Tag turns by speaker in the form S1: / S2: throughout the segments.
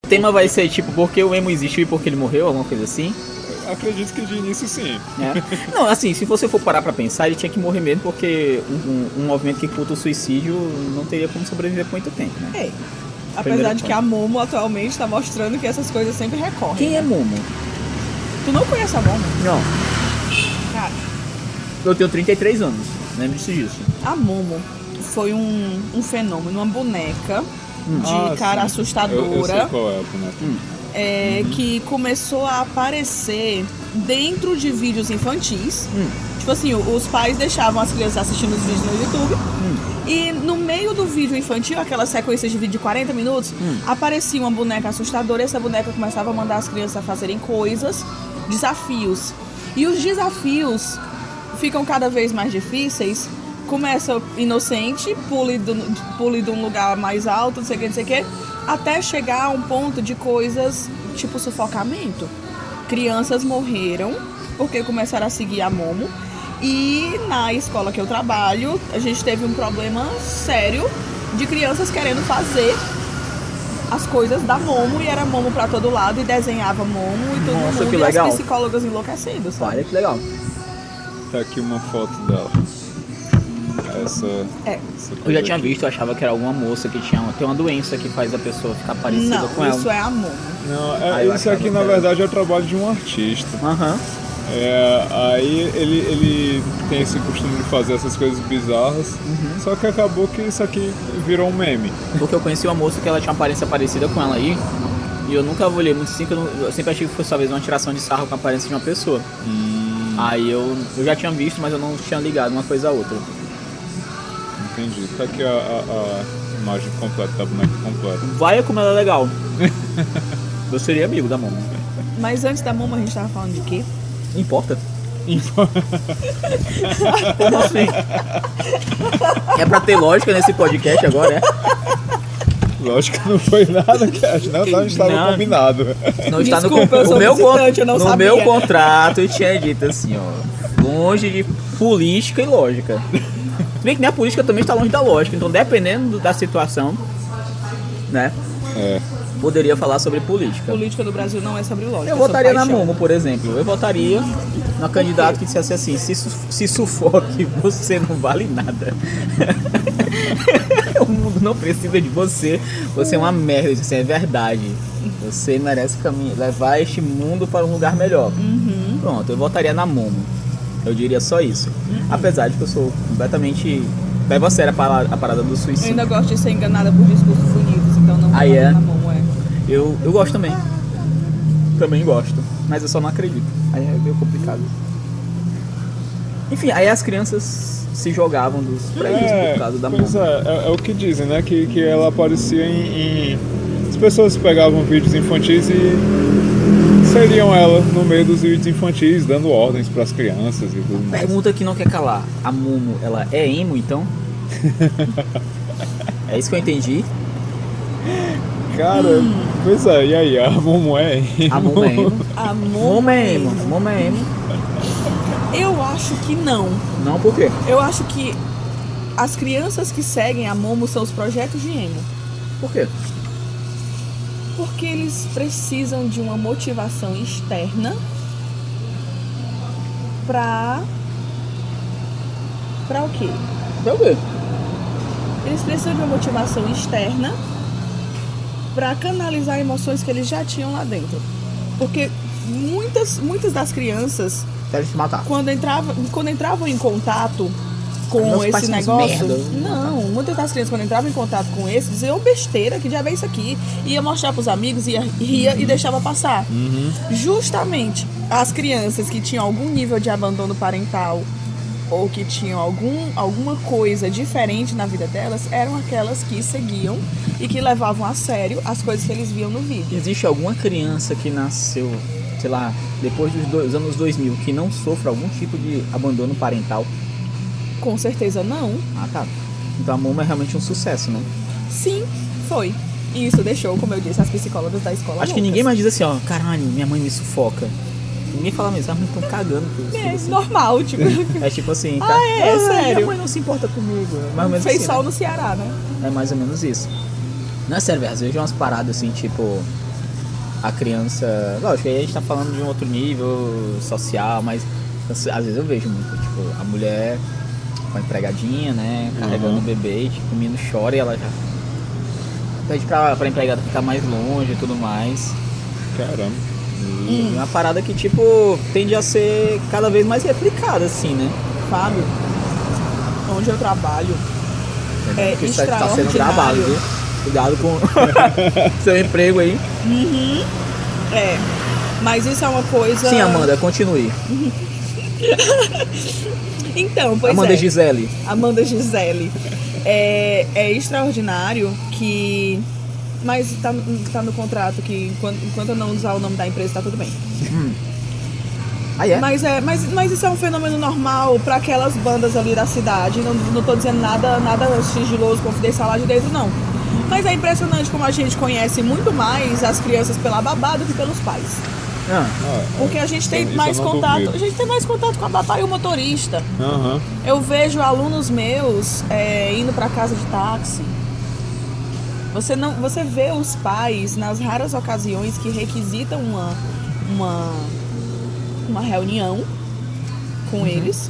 S1: O tema vai ser tipo, porque o emo existiu e porque ele morreu, alguma coisa assim?
S2: Acredito que de início sim.
S1: É. Não, assim, se você for parar pra pensar, ele tinha que morrer mesmo, porque um movimento que cultua o suicídio não teria como sobreviver por muito tempo, né?
S3: É. Apesar de que a Momo atualmente tá mostrando que essas coisas sempre recorrem.
S1: Quem é Momo?
S3: Tu não conhece a Momo?
S1: Não.
S3: Cara,
S1: Eu tenho 33 anos, lembro-se disso.
S3: a Momo foi um fenômeno, uma boneca de cara
S2: sim.
S3: assustadora.
S2: Eu sei qual é a boneca.
S3: Que começou a aparecer dentro de vídeos infantis. Tipo assim, os pais deixavam as crianças assistindo os vídeos no YouTube. E no meio do vídeo infantil, aquelas sequências de vídeo de 40 minutos, aparecia uma boneca assustadora e essa boneca começava a mandar as crianças a fazerem coisas, desafios. E os desafios ficam cada vez mais difíceis. Começa inocente, pule de um lugar mais alto, não sei o que, até chegar a um ponto de coisas tipo sufocamento. Crianças morreram porque começaram a seguir a Momo. E na escola que eu trabalho, a gente teve um problema sério de crianças querendo fazer as coisas da Momo, e era Momo pra todo lado, e desenhava Momo e todo
S1: Nossa,
S3: mundo,
S1: que
S3: e
S1: legal.
S3: as psicólogas enlouquecendo, sabe?
S1: Olha que legal.
S2: Tá aqui uma foto dela. Essa
S1: Eu
S2: coisa
S1: já tinha
S2: aqui.
S1: visto, eu achava que era alguma moça que tem uma doença que faz a pessoa ficar parecida
S3: Não,
S1: com ela.
S3: isso é a Momo.
S2: Não,
S1: Eu
S2: isso
S1: achava
S2: aqui
S1: que
S2: na
S1: era.
S2: verdade é o trabalho de um artista.
S1: Aham.
S2: Aí ele tem esse costume de fazer essas coisas bizarras, só que acabou que isso aqui virou um meme.
S1: Porque eu conheci uma moça que ela tinha uma aparência parecida com ela aí. E eu nunca olhei muito assim, que eu sempre achei que fosse talvez uma tiração de sarro com a aparência de uma pessoa. Aí eu já tinha visto, mas eu não tinha ligado uma coisa a outra.
S2: Entendi. Tá aqui a imagem completa, da boneca completa.
S1: Vai como ela é legal. Eu seria amigo da Momo.
S3: Mas antes da Momo a gente tava falando de quê?
S1: Importa? Como assim? É pra ter lógica nesse podcast agora, é?
S2: Lógico que não foi nada que não estava
S1: Não.
S2: combinado.
S1: Não está
S3: Desculpa, eu sou visitante, eu não
S1: no
S3: sabia.
S1: meu contrato eu tinha dito assim, ó, longe de política e lógica. Se bem que minha política também está longe da lógica, então dependendo da situação, né, poderia falar sobre política.
S3: Política do Brasil não é sobre lógica.
S1: Eu
S3: é sobre
S1: votaria na
S3: paixão.
S1: Momo, por exemplo. Eu votaria na candidata que dissesse assim, se sufoque, você não vale nada. O mundo não precisa de você. Você é uma merda, isso é verdade. Você merece levar este mundo para um lugar melhor. Pronto, eu votaria na Momo. Eu diria só isso. Apesar de que eu sou completamente... levo a sério a parada do
S3: Eu
S1: suicídio.
S3: ainda gosto de ser enganada por discursos bonitos, então não vou
S1: Ah, é?
S3: na Momo,
S1: Eu gosto também. Também gosto. Mas eu só não acredito. Aí é meio complicado. Enfim, aí as crianças se jogavam dos prédios por causa da
S2: Pois
S1: Momo.
S2: é o que dizem, né? Que ela aparecia em... As pessoas pegavam vídeos infantis e seriam ela no meio dos vídeos infantis, dando ordens para as crianças e tudo mais.
S1: Pergunta que não quer calar. A Momo, ela é emo, então? É isso que eu entendi.
S2: Cara, pois é, e aí? A Momo é?
S1: A Momo é emo.
S3: A
S1: Momo é emo. Momo é emo.
S3: Eu acho que não.
S1: Não, por quê?
S3: Eu acho que as crianças que seguem a Momo são os projetos de emo.
S1: Por quê?
S3: Porque eles precisam de uma motivação externa pra o quê?
S1: Pra quê?
S3: Eles precisam de uma motivação externa pra canalizar emoções que eles já tinham lá dentro. Porque muitas das crianças,
S1: Querem se matar.
S3: quando entravam em contato com
S1: Nossa,
S3: esse
S1: parece uns
S3: negócio,
S1: merda.
S3: não, muitas das crianças quando entravam em contato com esse diziam besteira, que diabo é isso aqui, ia mostrar pros amigos, ria e deixava passar. Justamente as crianças que tinham algum nível de abandono parental ou que tinham alguma coisa diferente na vida delas, eram aquelas que seguiam e que levavam a sério as coisas que eles viam no vídeo.
S1: Existe alguma criança que nasceu, sei lá, depois dos anos 2000, que não sofra algum tipo de abandono parental?
S3: Com certeza não.
S1: Ah, tá. Então a Momo é realmente um sucesso, né?
S3: Sim, foi. E isso deixou, como eu disse, as psicólogas da escola
S1: Acho que
S3: loucas.
S1: ninguém mais diz assim, ó, caralho, minha mãe me sufoca. Ninguém fala mesmo, ah, mãe, estão cagando por isso.
S3: É
S1: assim.
S3: normal, tipo.
S1: É tipo assim,
S3: sério?
S1: minha mãe não se importa comigo. É mais ou menos
S3: Fez
S1: assim,
S3: sol
S1: né?
S3: no Ceará, né?
S1: É mais ou menos isso. Não é sério, velho, às vezes umas paradas assim, tipo, a criança... Lógico, aí a gente tá falando de um outro nível social, mas às vezes eu vejo muito, tipo, a mulher com a empregadinha, né, carregando o bebê, tipo, o menino chora e ela já pede pra empregada ficar mais longe e tudo mais.
S2: Caramba.
S1: E uma parada que, tipo, tende a ser cada vez mais replicada, assim, né?
S3: Fábio, onde eu trabalho é
S1: Porque isso tá sendo gravado,
S3: extraordinário.
S1: viu? Cuidado com seu emprego aí.
S3: É, mas isso é uma coisa...
S1: Sim, Amanda, continue.
S3: Então, pois
S1: Amanda
S3: é.
S1: Gisele.
S3: Amanda Gisele. É extraordinário que... Mas tá no contrato que enquanto eu não usar o nome da empresa, tá tudo bem.
S1: Ah, é?
S3: Mas isso é um fenômeno normal para aquelas bandas ali da cidade. Não tô dizendo nada sigiloso, confidencial lá de dentro, não. Mas é impressionante como a gente conhece muito mais as crianças pela babá do que pelos pais. Porque a gente tem
S2: Isso eu
S3: mais
S2: não
S3: contato.
S2: duvido.
S3: A gente tem mais contato com a babá e o motorista.
S2: Aham.
S3: Eu vejo alunos meus indo para casa de táxi. Você vê os pais nas raras ocasiões que requisitam uma reunião com eles.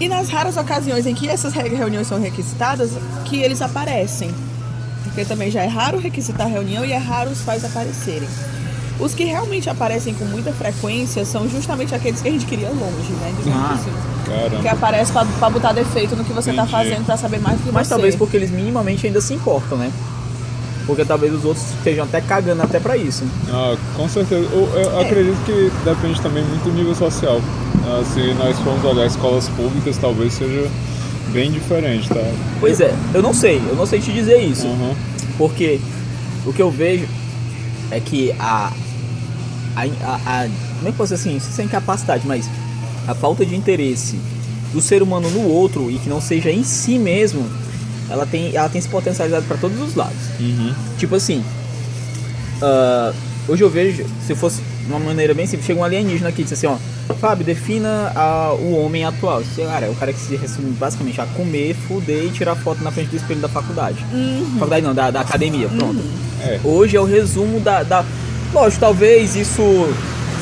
S3: E nas raras ocasiões em que essas reuniões são requisitadas, que eles aparecem. Porque também já é raro requisitar reunião e é raro os pais aparecerem. Os que realmente aparecem com muita frequência são justamente aqueles que a gente queria longe, né? Digamos assim. Que
S2: Caramba.
S3: aparece pra botar defeito no que você tá
S2: Entendi.
S3: fazendo, pra saber mais do que
S1: Mas
S3: você.
S1: talvez porque eles minimamente ainda se importam, né? Porque talvez os outros estejam até cagando até pra isso.
S2: Com certeza. Eu acredito que depende também muito do nível social. Se nós formos olhar escolas públicas, talvez seja bem diferente, tá?
S1: Pois é, eu não sei te dizer isso.
S2: Uhum.
S1: Porque o que eu vejo é que como é que posso dizer assim, sem capacidade, mas a falta de interesse do ser humano no outro e que não seja em si mesmo, ela tem se potencializado para todos os lados.
S2: Uhum.
S1: Tipo assim, hoje eu vejo, se fosse de uma maneira bem simples, chega um alienígena aqui e diz assim, ó, Fábio, defina o homem atual. Cara, é o cara que se resume basicamente a comer, fuder e tirar foto na frente do espelho da faculdade. Faculdade não, da academia, pronto. Hoje é o resumo da... Lógico, talvez isso,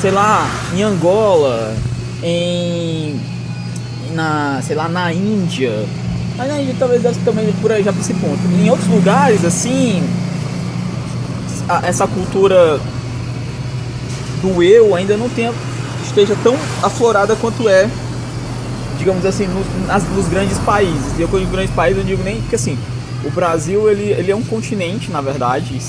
S1: sei lá, em Angola, na Índia. Mas na Índia talvez também por aí já pra esse ponto. Em outros lugares, assim, essa cultura do eu ainda não esteja tão aflorada quanto é, digamos assim, nos grandes países. E eu quando digo grandes países, eu digo nem porque assim, o Brasil ele é um continente, na verdade.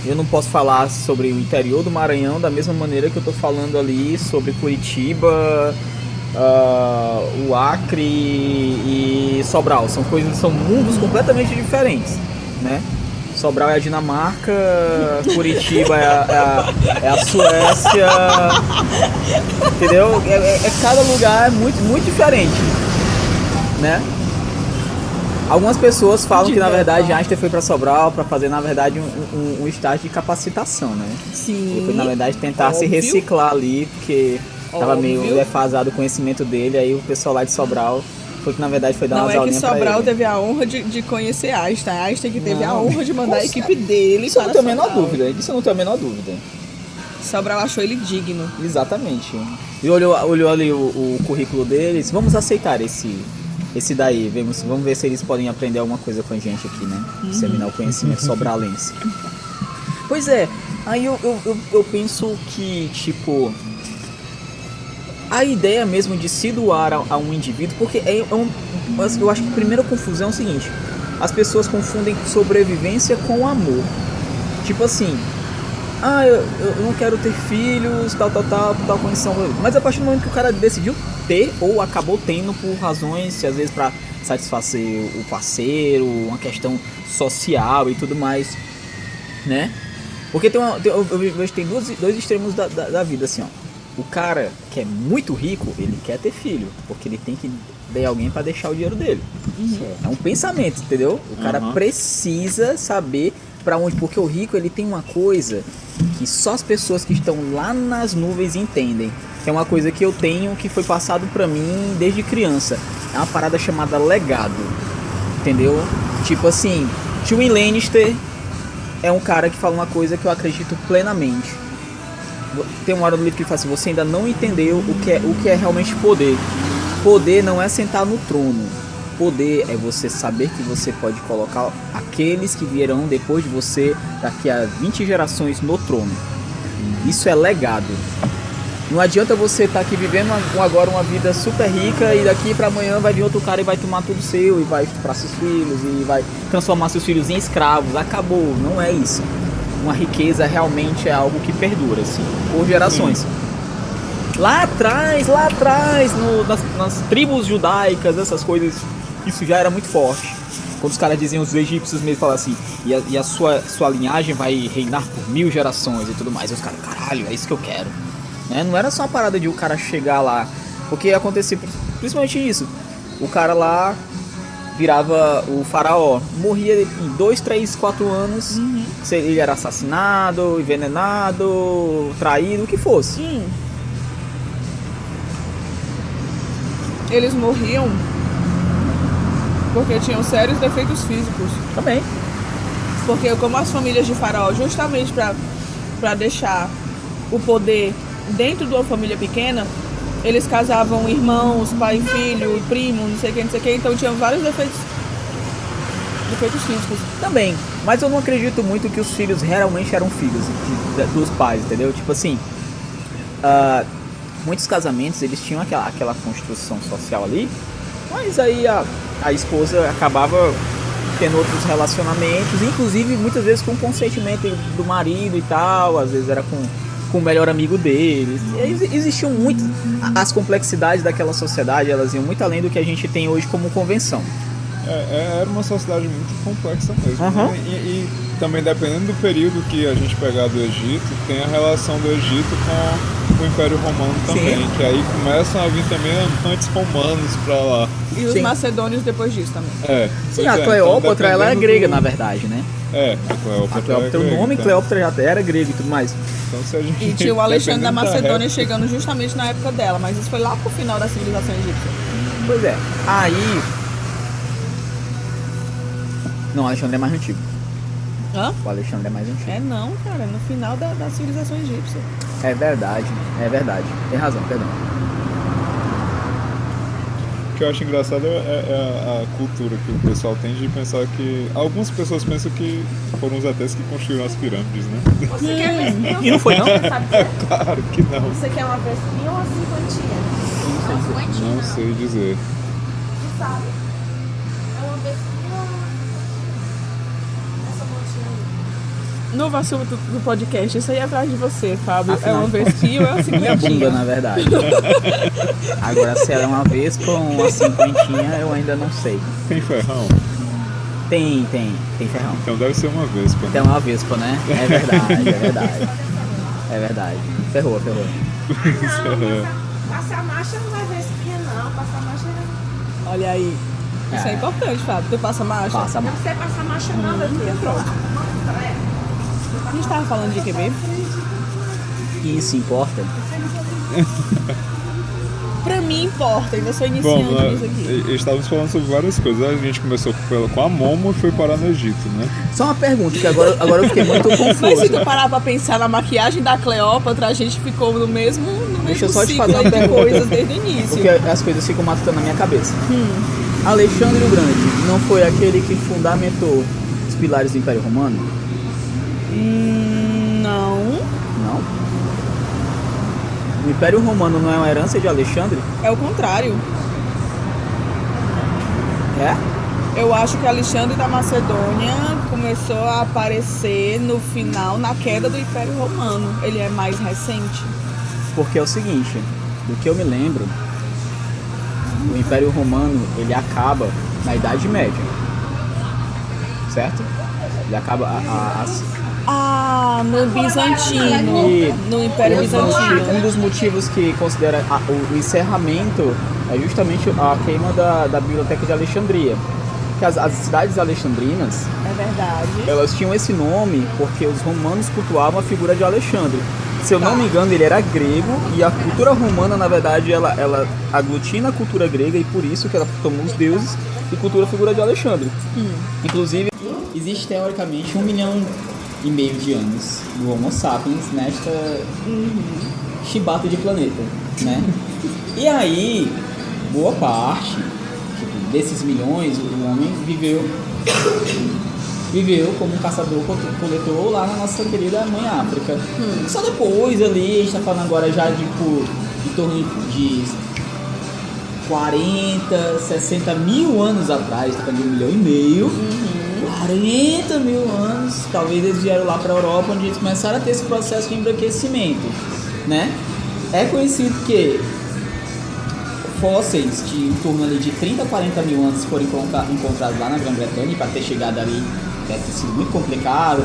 S1: Eu não posso falar sobre o interior do Maranhão da mesma maneira que eu tô falando ali sobre Curitiba, o Acre e Sobral. São mundos completamente diferentes, né? Sobral é a Dinamarca, Curitiba é a Suécia, entendeu? Cada lugar é muito, muito diferente, né? Algumas pessoas falam que na verdade Einstein foi para Sobral para fazer na verdade um estágio de capacitação, né?
S3: Sim.
S1: Ele foi na verdade tentar se reciclar ali, porque tava meio defasado o conhecimento dele, aí o pessoal lá de Sobral foi que na verdade foi dar umas aulinhas pra ele.
S3: Não é que Sobral teve a honra de conhecer Einstein. Einstein que teve a honra de mandar a equipe dele
S1: Isso eu
S3: para
S1: não tenho a menor
S3: Sobral.
S1: dúvida, disso eu não tenho a menor dúvida.
S3: Sobral achou ele digno.
S1: Exatamente. E olhou ali o currículo deles, vamos aceitar esse daí, vamos ver se eles podem aprender alguma coisa com a gente aqui, né? Disseminar o conhecimento sobralense. Pois é, aí eu penso que, tipo, a ideia mesmo de se doar a um indivíduo, porque eu acho que a primeira confusão é o seguinte, as pessoas confundem sobrevivência com amor. Tipo assim, eu não quero ter filhos, tal condição. Mas a partir do momento que o cara decidiu ter, ou acabou tendo por razões, às vezes pra satisfazer o parceiro, uma questão social e tudo mais, né? Porque eu vejo que tem dois extremos da vida, assim, ó. O cara que é muito rico, ele quer ter filho, porque ele tem que ter alguém pra deixar o dinheiro dele. É um pensamento, entendeu? O cara precisa saber pra onde, porque o rico ele tem uma coisa que só as pessoas que estão lá nas nuvens entendem, que é uma coisa que eu tenho, que foi passado pra mim desde criança. É uma parada chamada legado, entendeu? Tipo assim, Tywin Lannister é um cara que fala uma coisa que eu acredito plenamente. Tem uma hora do livro que ele fala assim: você ainda não entendeu o que é realmente poder. Poder não é sentar no trono. Poder é você saber que você pode colocar aqueles que vierão depois de você, daqui a 20 gerações, no trono. Isso é legado. Não adianta você estar aqui vivendo agora uma vida super rica e daqui para amanhã vai vir outro cara e vai tomar tudo seu e vai estuprar seus filhos e vai transformar seus filhos em escravos. Acabou, não é isso. Uma riqueza realmente é algo que perdura, assim, por gerações. Lá atrás, nas tribos judaicas, essas coisas, isso já era muito forte. Quando os caras diziam, os egípcios mesmo falavam assim, e a sua linhagem vai reinar por 1000 gerações e tudo mais. E os caras, caralho, é isso que eu quero. Né? Não era só uma parada de o cara chegar lá, porque acontecia principalmente isso. O cara lá virava o faraó, morria em 2, 3, 4 anos, ele era assassinado, envenenado, traído, o que fosse.
S3: Eles morriam porque tinham sérios defeitos físicos.
S1: Também.
S3: Porque como as famílias de faraó, justamente para deixar o poder dentro de uma família pequena, eles casavam irmãos, pai e filho, primo, não sei o que, então tinham vários defeitos físicos.
S1: Também, mas eu não acredito muito que os filhos realmente eram filhos dos pais, entendeu? Tipo assim, muitos casamentos eles tinham aquela construção social ali, mas aí a esposa acabava tendo outros relacionamentos, inclusive muitas vezes com consentimento do marido e tal, às vezes era com o melhor amigo deles. Existiam muito. As complexidades daquela sociedade, elas iam muito além do que a gente tem hoje como convenção.
S2: Era uma sociedade muito complexa mesmo. Né? E também, dependendo do período que a gente pegar do Egito, tem a relação do Egito com o Império Romano também. Sim. Que aí começam a vir também antes romanos pra lá.
S3: E os macedônios depois disso também.
S1: Sim, a Cleópatra, então, ela é grega, na verdade, né?
S2: A
S1: Cleópatra, o nome então. Cleópatra já era grego e tudo mais.
S2: Então, se a gente
S3: e tinha o Alexandre da Macedônia chegando justamente na época dela, mas isso foi lá pro final da civilização egípcia.
S1: Pois é. Aí... Não, o Alexandre é mais antigo.
S3: Hã?
S1: O Alexandre é mais antigo.
S3: Não, cara, no final da civilização egípcia.
S1: É verdade. Tem razão, perdão.
S2: O que eu acho engraçado é a cultura que o pessoal tem de pensar que... Algumas pessoas pensam que foram os ateus que construíram as pirâmides, né?
S4: Você quer ver?
S1: E não foi, não?
S2: Claro que não.
S4: Você quer uma vespinha ou uma cinquentinha?
S2: Não sei dizer.
S4: Tu sabe? É uma vespinha ou essa montinha aí?
S3: Novo assunto do podcast, isso aí é atrás de você, Fábio. É uma vespinha ou é uma
S1: Minha
S3: cinquentinha?
S1: bunda, na verdade. Agora, se ela é uma vespa ou uma cinquentinha, eu ainda não sei.
S2: Tem ferrão?
S1: Tem ferrão.
S2: Então deve ser uma vespa.
S1: Tem uma vespa, né? É verdade. Ferrou.
S4: Passar marcha não é vespinha, não. Passar marcha é...
S3: Olha aí. Isso é importante, Fábio. Tu passa marcha?
S1: Passa
S4: Não sei passar marcha, não, meu filho. Pronto.
S3: A gente tava falando de que mesmo?
S1: Isso importa?
S3: Pra mim importa, ainda sou iniciante nisso aqui.
S2: Estávamos falando sobre várias coisas. A gente começou com a Momo e foi parar no Egito, né?
S1: Só uma pergunta, que agora eu fiquei muito confuso.
S3: Mas se tu parar pra pensar na maquiagem da Cleópatra, a gente ficou no mesmo
S1: Deixa eu só te
S3: ciclo
S1: fazer uma
S3: de
S1: pergunta.
S3: coisas desde o início.
S1: Porque as coisas ficam matutando na minha cabeça. Alexandre o Grande não foi aquele que fundamentou os pilares do Império Romano?
S3: Não.
S1: Não? O Império Romano não é uma herança de Alexandre?
S3: É o contrário.
S1: É?
S3: Eu acho que Alexandre da Macedônia começou a aparecer no final, na queda do Império Romano. Ele é mais recente.
S1: Porque é o seguinte, do que eu me lembro, o Império Romano, ele acaba na Idade Média. Certo? Ele acaba
S3: no Bizantino.
S1: E
S3: no Império Bizantino.
S1: Um dos motivos que considera o encerramento é justamente a queima da Biblioteca de Alexandria. Que as cidades alexandrinas,
S3: É verdade.
S1: elas tinham esse nome porque os romanos cultuavam a figura de Alexandre. Se eu não me engano, ele era grego e a cultura romana, na verdade, ela aglutina a cultura grega e por isso que ela tomou os deuses e cultura a figura de Alexandre. Inclusive, existe teoricamente 1 milhão de anos do Homo sapiens nesta chibata de planeta, né? E aí, boa parte desses milhões, o homem viveu como um caçador-coletor lá na nossa querida mãe África. Só depois ali, a gente tá falando agora já de torno de 40, 60 mil anos atrás, tá falando de 1,5 milhão. 40 mil anos, talvez eles vieram lá para a Europa, onde eles começaram a ter esse processo de embranquecimento, né? É conhecido que fósseis de em torno ali de 30 a 40 mil anos foram encontrados lá na Grã-Bretanha, para ter chegado ali deve ter sido muito complicado,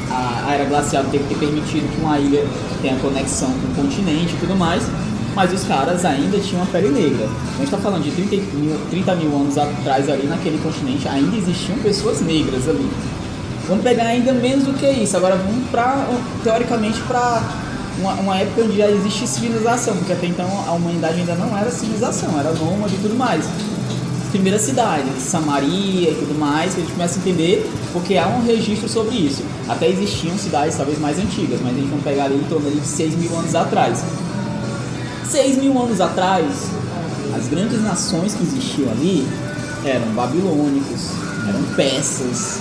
S1: a era glacial teve que ter permitido que uma ilha tenha conexão com o continente e tudo mais, mas os caras ainda tinham a pele negra. A gente está falando de 30 mil anos atrás ali naquele continente, ainda existiam pessoas negras ali. Vamos pegar ainda menos do que isso, agora vamos teoricamente para uma época onde já existe civilização, porque até então a humanidade ainda não era civilização, era nômade e tudo mais. Primeira cidade, Samaria e tudo mais, que a gente começa a entender, porque há um registro sobre isso. Até existiam cidades talvez mais antigas, mas a gente vai pegar ali em torno de 6 mil anos atrás. 6 mil anos atrás, as grandes nações que existiam ali eram babilônicos, eram persas,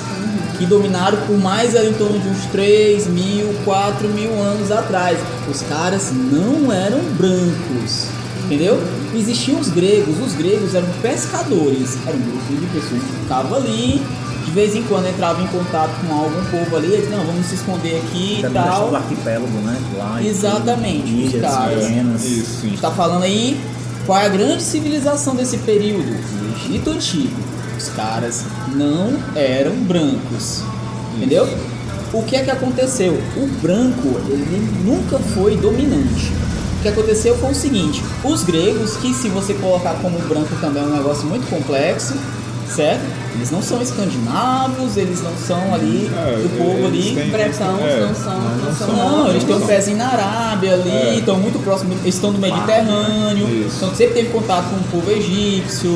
S1: que dominaram por mais ali em torno de uns 3 mil, 4 mil anos atrás. Os caras não eram brancos, entendeu? Existiam os gregos eram pescadores, era um grupo de pessoas que ficavam ali, de vez em quando entravam em contato com algum povo ali, eles não, vamos se esconder aqui e tal.
S5: Do arquipélago, né? Lá,
S1: exatamente,
S5: ilhas
S1: os caras.
S5: pequenas.
S2: Isso,
S1: A gente está falando aí qual é a grande civilização desse período, o Egito Antigo. Os caras não eram brancos, entendeu? O que é que aconteceu? O branco, ele nunca foi dominante. O que aconteceu foi o seguinte, os gregos, que se você colocar como branco também é um negócio muito complexo, certo? Eles não são escandinavos, eles não são ali do povo ali,
S3: bretãos,
S1: não, eles têm um pezinho na Arábia ali, estão muito próximos, eles estão no Mediterrâneo, então sempre teve contato com o povo egípcio,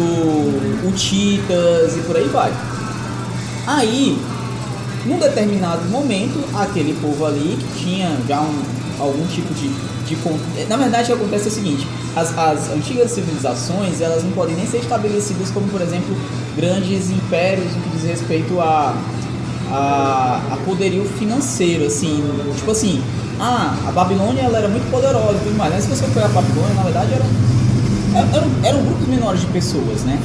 S1: hutitas e por aí vai. Aí, num determinado momento, aquele povo ali que tinha já algum tipo de... Na verdade, o que acontece é o seguinte, as antigas civilizações, elas não podem nem ser estabelecidas como, por exemplo, grandes impérios no que diz respeito a poderio financeiro, assim, tipo assim, a Babilônia ela era muito poderosa e tudo mais, mas se você pegar a Babilônia, na verdade, eram grupos menores de pessoas, né?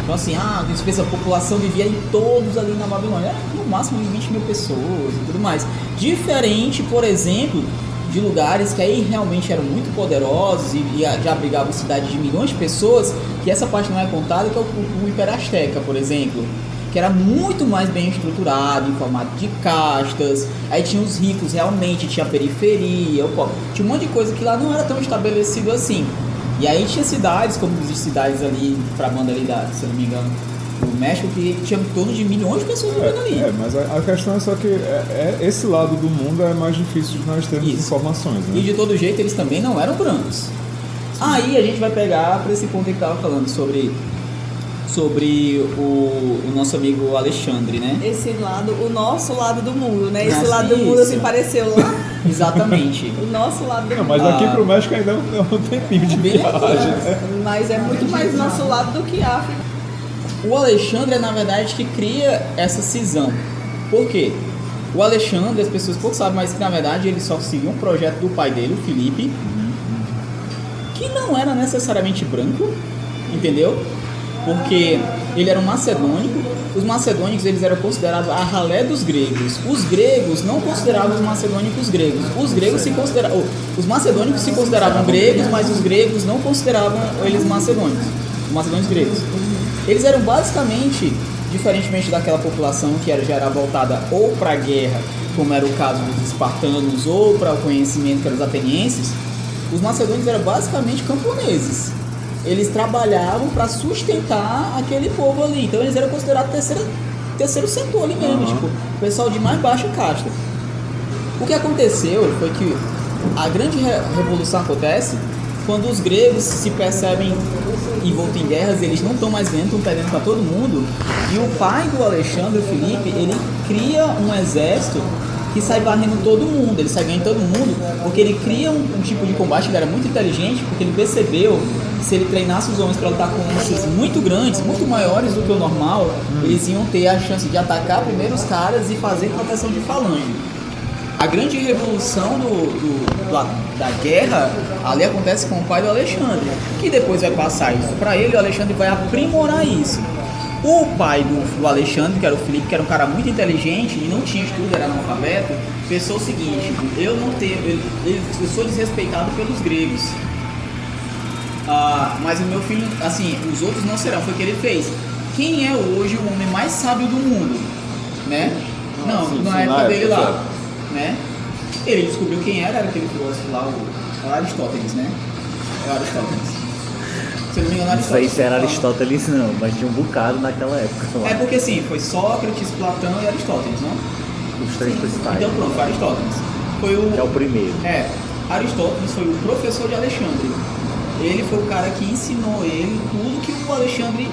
S1: Então assim, a população vivia em todos ali na Babilônia, era no máximo de 20 mil pessoas e tudo mais. Diferente, por exemplo, de lugares que aí realmente eram muito poderosos e já abrigavam cidades de milhões de pessoas, que essa parte não é contada, que é o Império Azteca, por exemplo, que era muito mais bem estruturado, em formato de castas, aí tinha os ricos realmente, tinha a periferia, o pobre, tinha um monte de coisa que lá não era tão estabelecido assim. E aí tinha cidades, como existem cidades ali, pra banda ali se eu não me engano, no México, que tinha em torno de milhões de pessoas vivendo ali.
S2: Mas a questão é só que esse lado do mundo é mais difícil de nós termos informações, né?
S1: E de todo jeito eles também não eram brancos. Aí a gente vai pegar para esse ponto que estava falando sobre o nosso amigo Alexandre, né?
S3: Esse lado, o nosso lado do mundo, né? Esse lado do mundo assim pareceu lá.
S1: Exatamente.
S3: O nosso lado do mundo.
S2: Mas daqui pro México ainda é um tempinho de viagem, né?
S3: Mas é muito mais nosso lado do que África.
S1: O Alexandre é, na verdade, que cria essa cisão. Por quê? O Alexandre, as pessoas pouco sabem, mas que, na verdade, ele só seguiu um projeto do pai dele, o Filipe, que não era necessariamente branco, entendeu? Porque ele era um macedônico. Os macedônicos, eles eram considerados a ralé dos gregos. Os gregos não consideravam os macedônicos gregos. Os macedônicos se consideravam gregos, mas os gregos não consideravam eles macedônicos. Os macedônicos gregos. Eles eram basicamente, diferentemente daquela população que já era voltada ou para a guerra, como era o caso dos espartanos, ou para o conhecimento, que eram os atenienses, os macedônios eram basicamente camponeses. Eles trabalhavam para sustentar aquele povo ali. Então eles eram considerados terceiro setor ali mesmo, tipo, o pessoal de mais baixa casta. O que aconteceu foi que a grande revolução acontece quando os gregos se percebem envoltos em guerras, eles não estão mais vendo, estão perdendo para todo mundo. E o pai do Alexandre, o Filipe, ele cria um exército que sai varrendo todo mundo, ele sai ganhando todo mundo, porque ele cria um tipo de combate que era muito inteligente, porque ele percebeu que se ele treinasse os homens para lutar com onças muito grandes, muito maiores do que o normal, eles iam ter a chance de atacar primeiro os caras e fazer proteção de falange. A grande revolução da guerra ali acontece com o pai do Alexandre, que depois vai passar isso para ele, e o Alexandre vai aprimorar isso. O pai do Alexandre, que era o Filipe, que era um cara muito inteligente e não tinha estudo, era analfabeto, pensou o seguinte: eu sou desrespeitado pelos gregos, mas o meu filho, assim, os outros não serão. Foi o que ele fez. Quem é hoje o homem mais sábio do mundo? Né? Na época dele lá. Né? Ele descobriu quem era aquele filósofo lá, o Aristóteles, né? É o Aristóteles. Se eu não me engano, Aristóteles.
S5: Não sei se era Aristóteles não, mas tinha um bocado naquela época.
S1: É porque assim, foi Sócrates, Platão e Aristóteles, não?
S5: Os três principais.
S1: Então pronto, foi Aristóteles. Que
S5: é o primeiro.
S1: Aristóteles foi o professor de Alexandre. Ele foi o cara que ensinou ele tudo que o Alexandre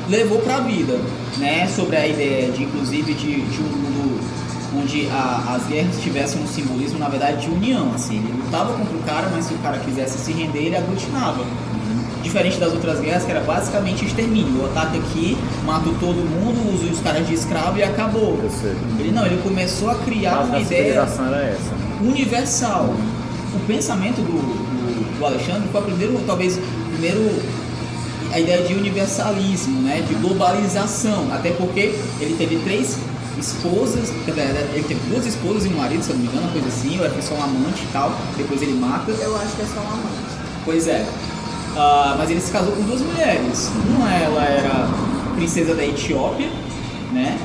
S1: levou para a vida, né? Sobre a ideia de, inclusive, de um mundo onde as guerras tivessem um simbolismo, na verdade, de união, assim. Ele lutava contra o cara, mas se o cara quisesse se render, ele aglutinava. Diferente das outras guerras, que era basicamente extermínio. O ataque aqui, mato todo mundo, usa os caras de escravo e acabou. Ele começou a criar uma ideia
S5: era essa, né?
S1: Universal. O pensamento do Alexandre foi a ideia de universalismo, né? De globalização, até porque ele teve 3 esposas, ele teve 2 esposas e um marido, se eu não me engano, uma coisa assim, ou foi só um amante e tal, depois ele mata.
S3: Eu acho que é só um amante.
S1: Pois é. Mas ele se casou com 2 mulheres. Uma, ela era princesa da Etiópia, né?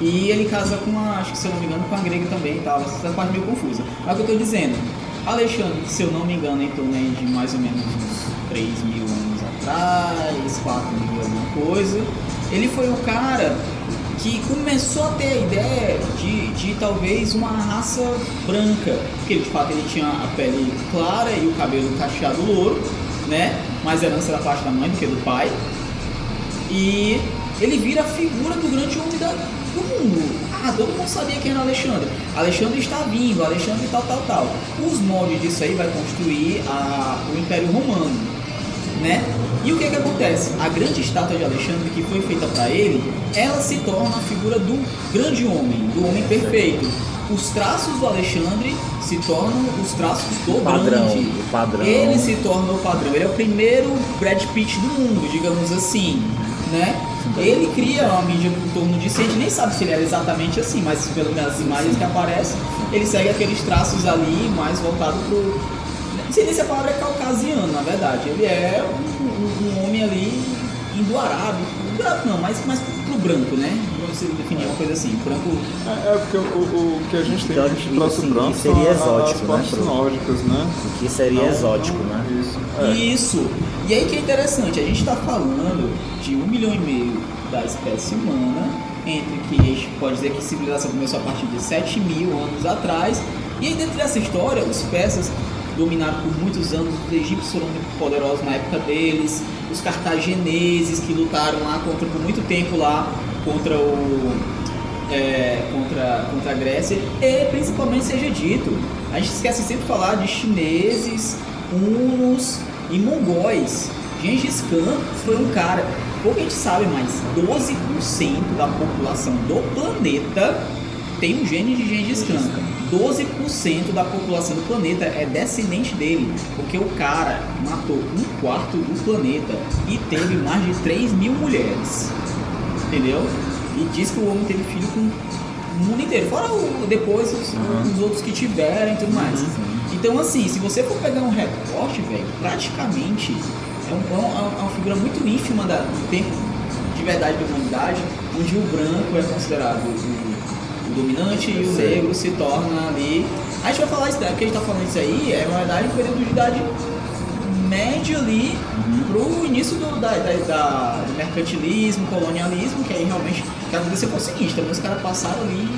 S1: E ele casa com acho que se eu não me engano, com a grega também e tal. Essa parte meio confusa. Mas o que eu tô dizendo, Alexandre, se eu não me engano, em torno de mais ou menos uns 3 mil anos atrás, 4 mil alguma coisa, ele foi o cara que começou a ter a ideia de talvez uma raça branca, porque de fato ele tinha a pele clara e o cabelo cacheado louro, né? Mais herança da parte da mãe do que do pai. E ele vira a figura do grande homem do mundo. Todo mundo sabia quem era Alexandre. Alexandre está vindo, Alexandre tal. Os moldes disso aí vai construir o Império Romano, né? E o que acontece? A grande estátua de Alexandre que foi feita para ele, ela se torna a figura do grande homem, do homem perfeito. Os traços do Alexandre se tornam os traços do
S5: padrão.
S1: Ele se torna o padrão. Ele é o primeiro Brad Pitt do mundo, digamos assim, né? Ele cria uma mídia em torno disso. A gente nem sabe se ele era exatamente assim, mas pelas imagens que aparecem, ele segue aqueles traços ali mais voltado pro... Não sei nem se a palavra é caucasiano, na verdade. Ele é um homem ali indo-arábico. Não, mas pro branco, né? Vamos definir uma coisa assim, branco...
S2: Porque o que a gente tem,
S5: então,
S2: a gente trouxe
S5: assim,
S2: branco
S5: seria
S2: são
S5: exótico,
S2: as partes
S5: né,
S2: nórdicas, né?
S5: O que seria exótico, né?
S1: Isso. E aí que é interessante, a gente está falando de 1,5 milhão da espécie humana, entre que a gente pode dizer que a civilização começou a partir de 7 mil anos atrás, e aí dentro dessa história, os persas dominaram por muitos anos, os egípcios foram muito poderosos na época deles, os cartagineses que lutaram lá por muito tempo lá contra a Grécia, e principalmente seja dito, a gente esquece sempre de falar de chineses, hunos e mongóis. Gengis Khan foi um cara, pouco a gente sabe, mas 12% da população do planeta tem um gene de Gengis Khan. 12% da população do planeta é descendente dele, porque o cara matou 1/4 do planeta e teve mais de 3 mil mulheres, entendeu? E diz que o homem teve filho com o mundo inteiro, fora depois os outros que tiveram e tudo mais. Então assim, se você for pegar um recorte, velho, praticamente é uma figura muito ínfima do tempo de verdade da humanidade, onde o branco é considerado o dominante e o negro se torna ali. A gente vai falar isso, porque a gente tá falando isso aí, na verdade, um período de idade média ali pro início do mercantilismo, colonialismo, que aí realmente o que aconteceu foi o seguinte, também os caras passaram ali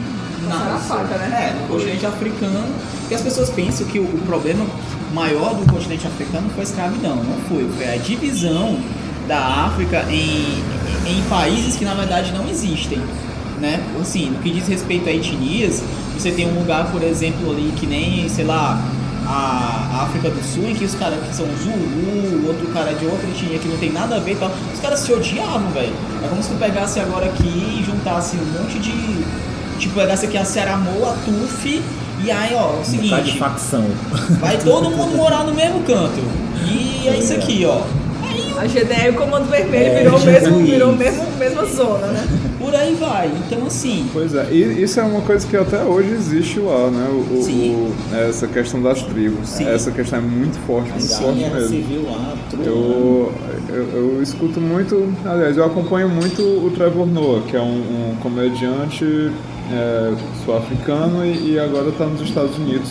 S3: na faca, né?
S1: No continente africano, porque as pessoas pensam que o problema maior do continente africano foi a escravidão, não foi a divisão da África em países que na verdade não existem, né? Assim, no que diz respeito a etnias, você tem um lugar, por exemplo, ali que nem, sei lá, a África do Sul, em que os caras que são Zulu, outro cara de outra etnia que não tem nada a ver e tal, os caras se odiavam, velho. É como se tu pegasse agora aqui e juntasse um monte de... Tipo, pegasse aqui a Seramoa, a Tuf, e aí, ó, o seguinte...
S5: de facção.
S1: Vai todo mundo morar no mesmo canto. E é isso aqui, ó.
S3: A GDE e o Comando Vermelho virou mesma zona, né?
S1: Por aí vai. Então, assim...
S2: Pois é, e isso é uma coisa que até hoje existe lá, né?
S1: Sim.
S2: Essa questão das tribos.
S1: Sim.
S2: Essa questão é muito forte
S5: Guerra
S2: mesmo.
S5: civil lá,
S2: Eu escuto muito, aliás, eu acompanho muito o Trevor Noah, que é um comediante sul-africano e agora está nos Estados Unidos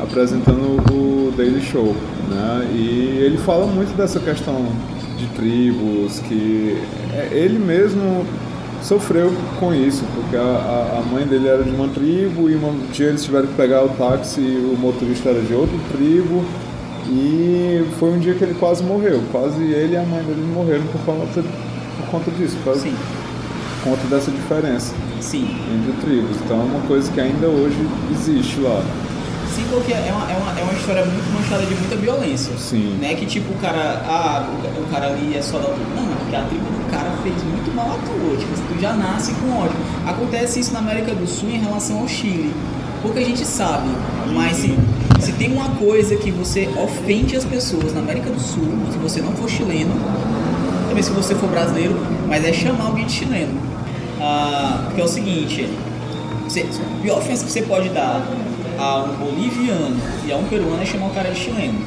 S2: apresentando o Daily Show, né? E ele fala muito dessa questão de tribos, que ele mesmo sofreu com isso, porque a mãe dele era de uma tribo e um dia eles tiveram que pegar o táxi e o motorista era de outra tribo e foi um dia que ele quase morreu, quase ele e a mãe dele morreram por conta disso, por conta dessa diferença entre tribos. Então é uma coisa que ainda hoje existe lá.
S1: Sim, porque é uma história muito manchada de muita violência.
S2: Sim.
S1: Né? Que tipo, o cara ali é só da tua. Não, porque a tribo do cara fez muito mal à tua. Tipo, tu já nasce com ódio. Acontece isso na América do Sul em relação ao Chile. Pouca gente sabe, mas se tem uma coisa que você ofende as pessoas na América do Sul, se você não for chileno, também se você for brasileiro, mas é chamar alguém de chileno. Porque é o seguinte, a pior ofensa que você pode dar a um boliviano e a um peruano é chamar o cara de chileno.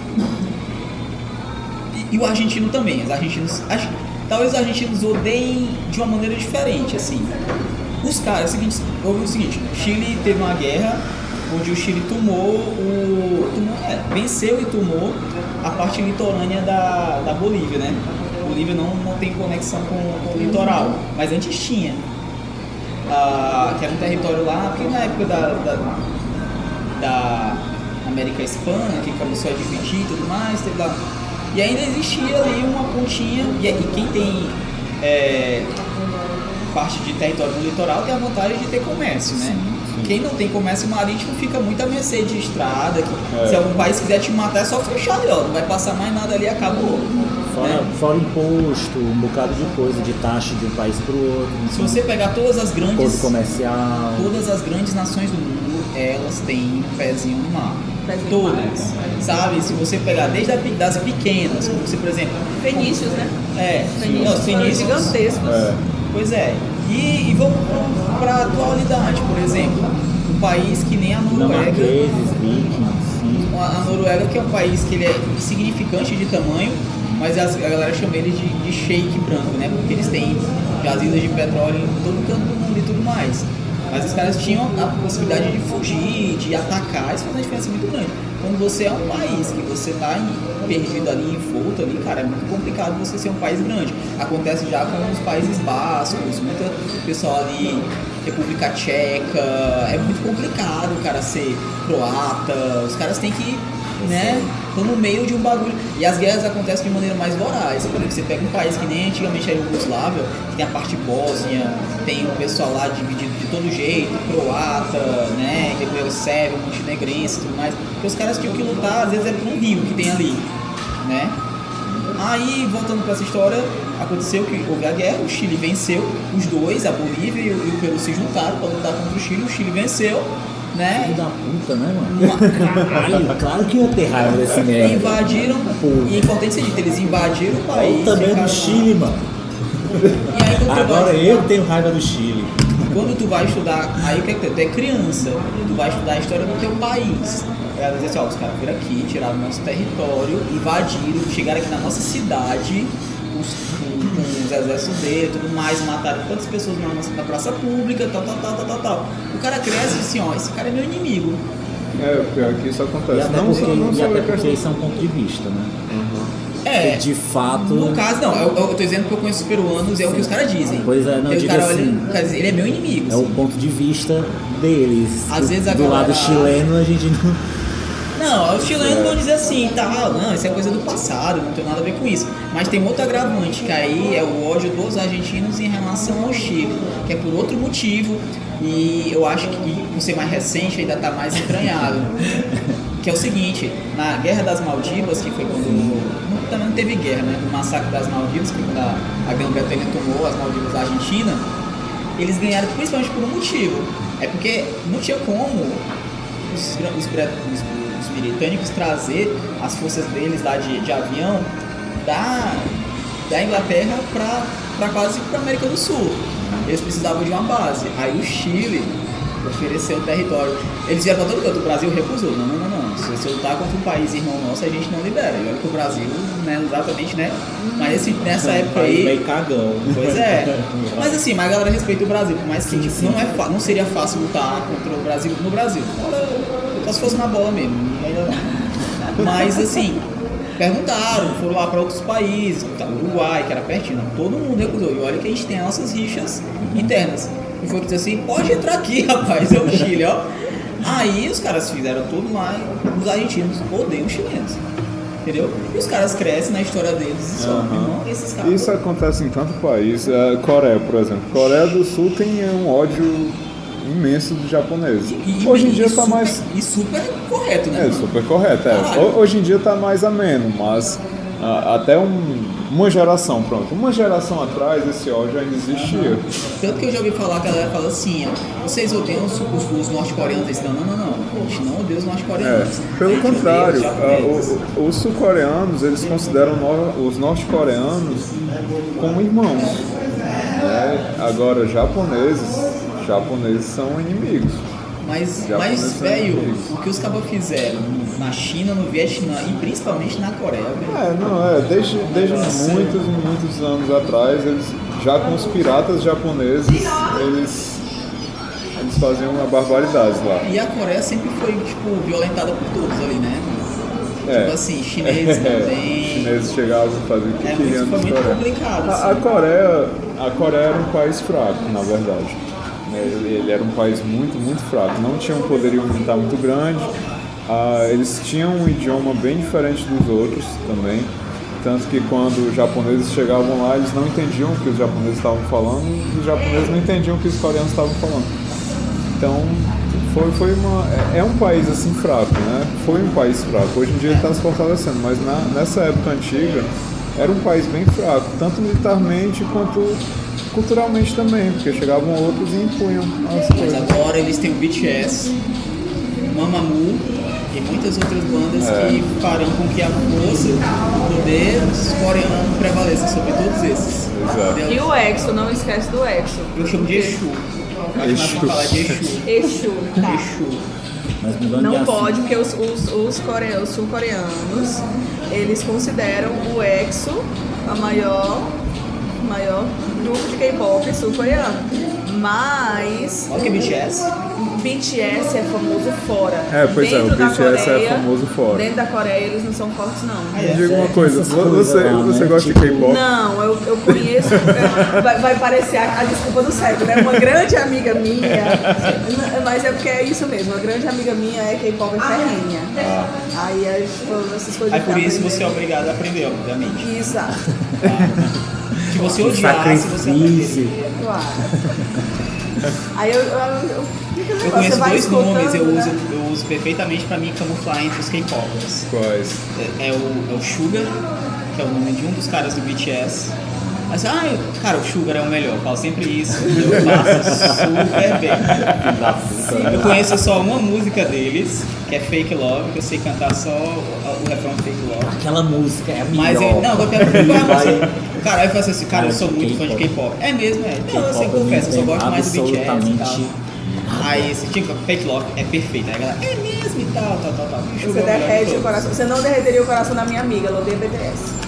S1: E o argentino também. Talvez os argentinos odeiem de uma maneira diferente, assim. Os caras, houve o seguinte, Chile teve uma guerra onde o Chile venceu e tomou a parte litorânea da Bolívia, né? A Bolívia não tem conexão com o litoral, mas antes tinha. Que era um território lá, porque na época da América Hispana, que começou a dividir e tudo mais, teve lá. E ainda existia ali uma pontinha, e quem tem parte de território no litoral tem a vantagem de ter comércio, né? Sim. Quem não tem comércio marítimo fica muito à mercê de estrada, se algum país quiser te matar é só fechar ali, ó, não vai passar mais nada ali, acabou.
S5: Fora imposto, um bocado de coisa, de taxa de um país para o outro.
S1: Se você pegar todas as grandes...
S5: comercial.
S1: Todas as grandes nações do mundo, elas têm um pezinho no mar. Todas. Sabe? Se você pegar desde das pequenas, como você, por exemplo...
S3: Fenícios, né?
S1: Fenícios
S3: gigantescos.
S1: Pois é. E vamos para a atualidade, por exemplo. Um país que nem a Noruega. A Noruega, que é um país que ele é insignificante de tamanho, mas a galera chama ele de shake branco, né? Porque eles têm jazidas de petróleo em todo canto do mundo e tudo mais. Mas os caras tinham a possibilidade de fugir, de atacar, isso faz uma diferença muito grande. Quando você é um país que você está perdido ali, envolto ali, cara, é muito complicado você ser um país grande. Acontece já com os Países Bascos, muito pessoal ali, República Tcheca, é muito complicado o cara ser croata, os caras têm que, né, estão no meio de um bagulho. E as guerras acontecem de maneira mais voraz. Por exemplo, você pega um país que nem antigamente a Iugoslávia, que tem a parte bósnia, tem o pessoal lá dividido de todo jeito, croata, né, que é sérvio, montenegrense e tudo mais. Porque os caras tinham que lutar, às vezes é por um rio que tem ali, né. Aí, voltando para essa história, aconteceu que houve a guerra, o Chile venceu, os dois, a Bolívia e o Peru se juntaram para lutar contra o Chile Venceu, né?
S5: Filho da puta, né, mano? Caralho, claro que ia ter raiva desse merda.
S1: Invadiram, e é importante ser dito, eles invadiram o país.
S5: Olha o tamanho do Chile, mano.
S1: E aí,
S5: agora eu tenho raiva do Chile.
S1: Quando tu vai estudar, aí o que é que tu é criança, tu vai estudar a história do teu país. Ela diz assim, ó, os caras viram aqui, tiraram nosso território, invadiram, chegaram aqui na nossa cidade, com os exércitos dele, tudo mais, mataram quantas pessoas na praça pública, tal. O cara cresce assim, ó, esse cara é meu inimigo.
S2: Pior que isso acontece.
S5: E até porque isso é um ponto de vista, né? De fato...
S1: No caso, não, eu tô dizendo que eu conheço os peruanos, é o que os caras dizem.
S5: Pois é, não,
S1: o cara
S5: assim,
S1: olha, quer dizer, ele é meu inimigo.
S5: É o ponto de vista deles.
S1: Às vezes
S5: do lado chileno, a gente não...
S1: Não, os chilenos vão dizer assim, não, isso é coisa do passado, não tem nada a ver com isso. Mas tem outro agravante, que aí é o ódio dos argentinos em relação ao Chile, que é por outro motivo, e eu acho que, por ser mais recente, ainda está mais entranhado. Que é o seguinte, na Guerra das Maldivas, que foi quando... Também não teve guerra, né? O massacre das Maldivas, que foi quando a Grã-Bretanha tomou as Maldivas da Argentina, eles ganharam principalmente por um motivo. É porque não tinha como os britânicos trazer as forças deles lá de avião da Inglaterra para quase para América do Sul. Eles precisavam de uma base. Aí o Chile ofereceu o território. Eles vieram para todo canto. O Brasil recusou. Não. Se você lutar contra um país irmão nosso, a gente não libera. E olha que o Brasil, né, exatamente, né? Mas nessa época aí...
S5: meio cagão.
S1: Pois é. Mas assim, mas a galera respeita o Brasil. Por mais que tipo, não seria fácil lutar contra o Brasil no Brasil. Só se fosse na bola mesmo. Ainda não. Mas assim... Perguntaram, foram lá para outros países, Uruguai, que era pertinho, todo mundo recusou. E olha que a gente tem as nossas rixas internas. E foi que disse assim, pode entrar aqui, rapaz, é o Chile, ó. Aí os caras fizeram tudo lá e os argentinos odeiam os chilenos. Entendeu? E os caras crescem na história deles e só, esses caras.
S2: Isso acontece em tanto país. Coreia, por exemplo. Coreia do Sul tem um ódio imenso dos japoneses. Hoje em dia está mais...
S1: E super correto, né?
S2: É, super correto. Hoje em dia está mais ameno, mas até uma geração, uma geração atrás esse ódio ainda existia.
S1: Tanto que eu já ouvi falar, que a galera fala assim, vocês odeiam os norte-coreanos? Eles falam, não, a gente não odeia os norte-coreanos.
S2: Pelo contrário, os sul-coreanos, eles consideram os norte-coreanos como irmãos. Agora, japoneses são inimigos.
S1: Mas velho, o que os cabas fizeram na China, no Vietnã e principalmente na Coreia, velho.
S2: Desde muitos e muitos anos atrás, eles já com os piratas japoneses, eles faziam uma barbaridade lá.
S1: E a Coreia sempre foi, tipo, violentada por todos ali, né? Tipo assim, chineses também.
S2: Chineses chegavam a fazer o que queriam.
S1: Foi muito complicado.
S2: Assim. A Coreia era um país fraco, na verdade. Ele era um país muito, muito fraco. Não tinha um poderio militar muito grande. Eles tinham um idioma bem diferente dos outros também. Tanto que quando os japoneses chegavam lá, eles não entendiam o que os japoneses estavam falando e os japoneses não entendiam o que os coreanos estavam falando. Então, é um país assim fraco, né? Foi um país fraco. Hoje em dia ele está se fortalecendo, mas nessa época antiga era um país bem fraco, tanto militarmente quanto culturalmente também, porque chegavam outros e impunham as coisas.
S1: Mas agora eles têm o BTS, Mamamoo e muitas outras bandas que farão com que a força, o poder coreano prevaleça sobre todos esses.
S2: Exato.
S3: E o EXO, não esquece do EXO.
S1: Eu chamo de Exu. Exu. Falar de Exu.
S3: Exu, tá.
S1: Exu.
S5: Mas mudando de
S3: Não
S5: assunto.
S3: pode, porque os sul-coreanos, eles consideram o EXO a maior grupo de K-pop sul-coreano. Mas
S1: Olha que é BTS.
S3: BTS é famoso fora.
S2: Pois
S3: Dentro
S2: o
S3: da
S2: BTS
S3: Coreia,
S2: é famoso fora.
S3: Dentro da Coreia eles não são fortes, não.
S2: Me diga uma coisa,
S5: essas coisas lá,
S2: você
S5: né?
S2: gosta de K-pop?
S3: Não, eu conheço. vai parecer a desculpa do século, né? Uma grande amiga minha. Mas é porque é isso mesmo. Uma grande amiga minha é K-pop ferrenha. Aí essas coisas.
S1: Aí por isso
S3: aprender.
S1: você é obrigado a aprender, obviamente.
S3: Exato.
S1: Se você odiar, se você aprender.
S3: Claro. Aí
S1: Eu conheço dois nomes, eu uso perfeitamente pra me camuflar entre os K-popers.
S2: Quais?
S1: É o Sugar, que é o nome de um dos caras do BTS. Mas, cara, o Sugar é o melhor, eu falo sempre isso, eu faço super bem. Eu conheço só uma música deles, que é Fake Love, que eu sei cantar só o refrão Fake Love.
S5: Aquela música é a melhor.
S1: Mas eu quero ver qual é a música. Cara, eu falo assim, cara, eu sou muito fã de K-pop. É mesmo, é. Não, eu sei, confesso, eu só gosto mais do BTS e tal. Aí esse tipo Fake Love é perfeito. Aí a galera, é mesmo e tal.
S3: Você derrete o coração. Você não derreteria o coração da minha amiga, ela odeia BTS.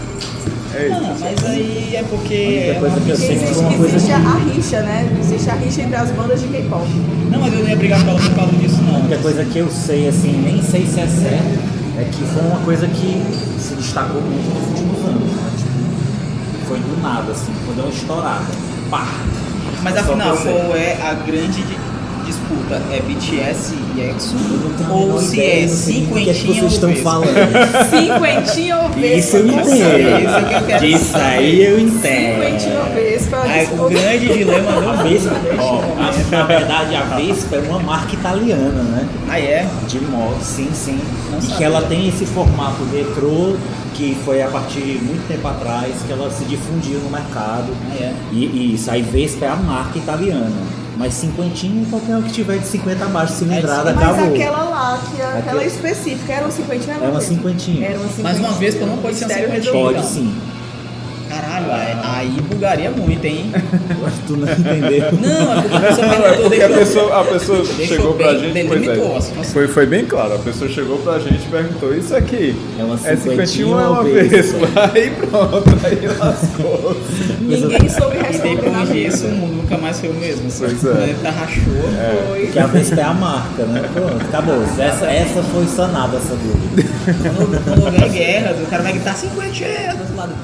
S1: Não, mas aí é porque.
S5: A única coisa que eu sei foi uma coisa
S3: Existe
S5: que...
S3: a rixa, né? Existe a rixa entre as bandas de K-pop.
S1: Não, mas eu não ia brigar com ela por causa disso,
S5: A
S1: não.
S5: única coisa que eu sei, assim, nem sei se é certo, é que foi uma coisa que se destacou muito nos últimos anos, né? Tipo, foi do nada, assim, quando deu uma estourada. Pá!
S1: Mas
S5: Só
S1: afinal,
S5: você.
S1: qual é a grande disputa é BTS e EXO,
S5: tenho a
S1: ou
S5: menor
S1: se
S5: ideia,
S1: é
S5: não sei nem do que
S1: cinquentinha
S5: vocês estão
S1: ou Vespa.
S5: falando.
S3: Cinquentinha ou Vespa?
S5: Isso eu
S3: não
S5: entendo.
S3: sei.
S1: Isso que eu quero
S5: Disso
S1: saber.
S5: aí eu entendo.
S3: Cinquentinha ou Vespa?
S1: Aí, o grande dilema
S5: A
S1: do
S5: Vespa, na verdade, a Vespa é uma marca italiana, né?
S1: Ah, é?
S5: De moto, sim.
S1: Não
S5: E que
S1: sabia.
S5: ela tem esse formato retrô, que foi a partir de muito tempo atrás que ela se difundiu no mercado.
S1: Ah, é?
S5: E isso, aí Vespa é a marca italiana. Mas cinquentinha, qualquer um que tiver de 50 abaixo, cilindrada,
S3: Mas
S5: acabou.
S3: aquela lá, aquela
S5: Aquela-
S3: específica, era uma cinquentinha?
S5: É uma cinquentinha.
S3: Era uma cinquentinha.
S1: Mas uma Vespa não pode ser uma
S3: Mistério
S1: cinquentinha.
S3: resolvido.
S5: Pode sim.
S1: Caralho, aí bugaria muito, hein?
S5: Tu não entendeu.
S1: Não, é porque a pessoa
S2: Não, é
S1: perguntou,
S2: porque a
S1: deixou-
S2: pessoa
S1: deixou
S2: chegou pra
S1: bem,
S2: gente,
S1: delimitou
S2: pois
S1: a situação.
S2: foi bem claro, a pessoa chegou pra gente e perguntou, isso aqui
S5: É uma
S2: é 51
S5: cinquentinha
S2: ou é
S5: ou
S2: uma
S5: Vespa?
S2: Vespa? Aí pronto, aí lascou.
S3: Ninguém soube
S1: E
S3: responder na
S1: depois
S3: vida.
S1: disso, o mundo nunca mais foi o mesmo. Assim.
S2: Pois é.
S1: O planeta rachou.
S3: Foi.
S5: Porque a Vespa é a marca, né? Pronto, acabou. Essa foi sanada, essa dúvida.
S1: Quando houver guerra, o cara vai gritar 50 do outro lado.